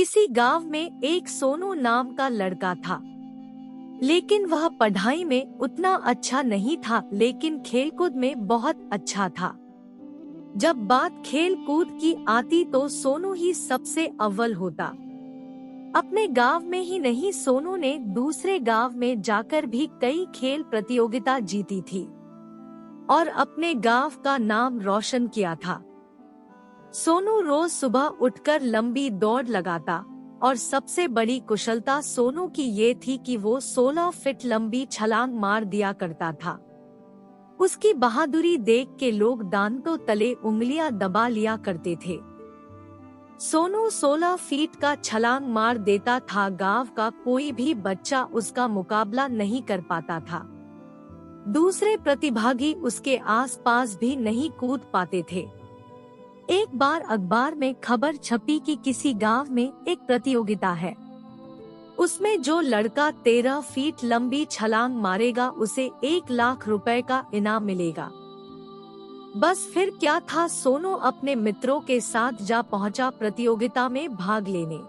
किसी गांव में एक सोनू नाम का लड़का था, लेकिन वह पढ़ाई में उतना अच्छा नहीं था, लेकिन खेलकूद में बहुत अच्छा था। जब बात खेल कूद की आती तो सोनू ही सबसे अव्वल होता। अपने गांव में ही नहीं, सोनू ने दूसरे गांव में जाकर भी कई खेल प्रतियोगिता जीती थी और अपने गांव का नाम रोशन किया था। सोनू रोज सुबह उठकर लंबी दौड़ लगाता और सबसे बड़ी कुशलता सोनू की ये थी कि वो 16 फीट लंबी छलांग मार दिया करता था। उसकी बहादुरी देख के लोग दांतों तले उंगलियां दबा लिया करते थे। सोनू 16 फीट का छलांग मार देता था, गांव का कोई भी बच्चा उसका मुकाबला नहीं कर पाता था। दूसरे प्रतिभागी उसके आसपास भी नहीं कूद पाते थे। एक बार अखबार में खबर छपी कि किसी गांव में एक प्रतियोगिता है, उसमें जो लड़का 13 फीट लंबी छलांग मारेगा उसे 1 लाख रुपए का इनाम मिलेगा। बस फिर क्या था, सोनू अपने मित्रों के साथ जा पहुंचा प्रतियोगिता में भाग लेने।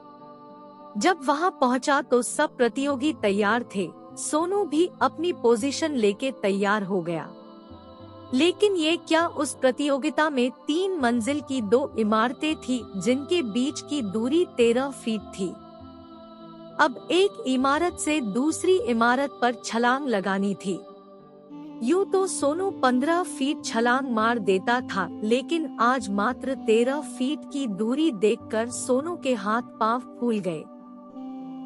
जब वहां पहुंचा तो सब प्रतियोगी तैयार थे, सोनू भी अपनी पोजीशन लेके तैयार हो गया। लेकिन ये क्या, उस प्रतियोगिता में 3 मंजिल की 2 इमारतें थी जिनके बीच की दूरी 13 फीट थी। अब एक इमारत से दूसरी इमारत पर छलांग लगानी थी। यूं तो सोनू 15 फीट छलांग मार देता था, लेकिन आज मात्र 13 फीट की दूरी देखकर सोनू के हाथ पांव फूल गए।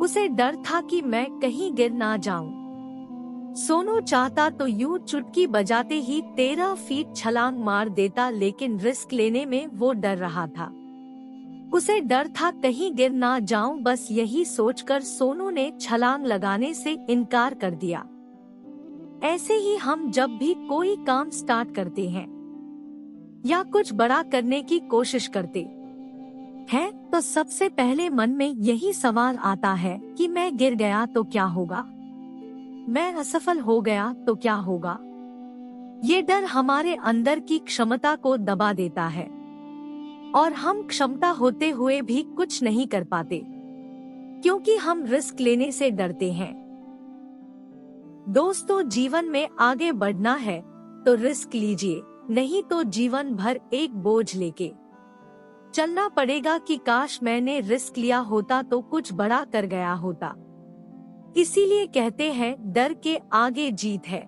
उसे डर था कि मैं कहीं गिर ना जाऊं। सोनू चाहता तो यूं चुटकी बजाते ही 13 फीट छलांग मार देता, लेकिन रिस्क लेने में वो डर रहा था। उसे डर था कहीं गिर ना जाऊं। बस यही सोचकर सोनू ने छलांग लगाने से इनकार कर दिया। ऐसे ही हम जब भी कोई काम स्टार्ट करते हैं या कुछ बड़ा करने की कोशिश करते हैं, तो सबसे पहले मन में यही सवाल आता है कि मैं गिर गया तो क्या होगा, मैं असफल हो गया तो क्या होगा। ये डर हमारे अंदर की क्षमता को दबा देता है और हम क्षमता होते हुए भी कुछ नहीं कर पाते, क्योंकि हम रिस्क लेने से डरते हैं। दोस्तों, जीवन में आगे बढ़ना है तो रिस्क लीजिए, नहीं तो जीवन भर एक बोझ लेके चलना पड़ेगा कि काश मैंने रिस्क लिया होता तो कुछ बड़ा कर गया होता। इसीलिए कहते हैं, डर के आगे जीत है।